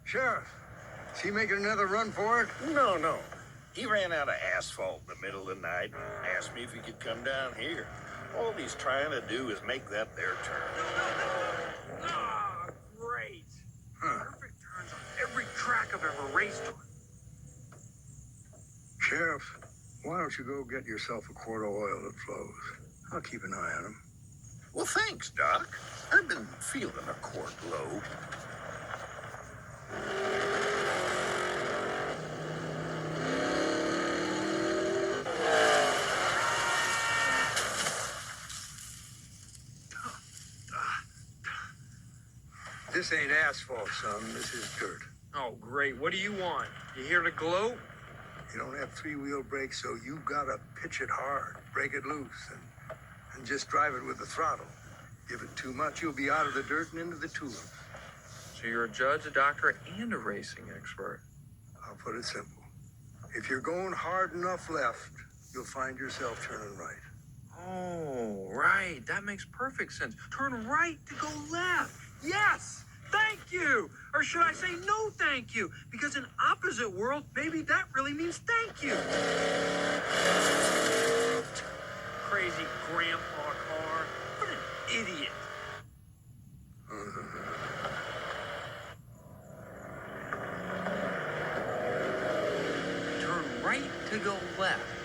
Sheriff, is he making another run for it? No. He ran out of asphalt in the middle of the night and asked me if he could come down here. All he's trying to do is make that their turn. Ah, great. Huh. Perfect turns on every track I've ever raced on. Sheriff, why don't you go get yourself a quart of oil that flows? I'll keep an eye on him. Well, thanks, Doc. I've been feeling a quart low. This ain't asphalt, son. This is dirt. Oh, great. What do you want? You here to gloat? You don't have three-wheel brakes, so you gotta pitch it hard, break it loose, and just drive it with the throttle. Give it too much, you'll be out of the dirt and into the tulips. So you're a judge, a doctor, and a racing expert. I'll put it simple. If you're going hard enough left, you'll find yourself turning right. Oh, right. That makes perfect sense. Turn right to go left. Yes! Thank you! Or should I say no thank you? Because in opposite world, maybe that really means thank you. Crazy grandpa car. What an idiot. Turn right to go left.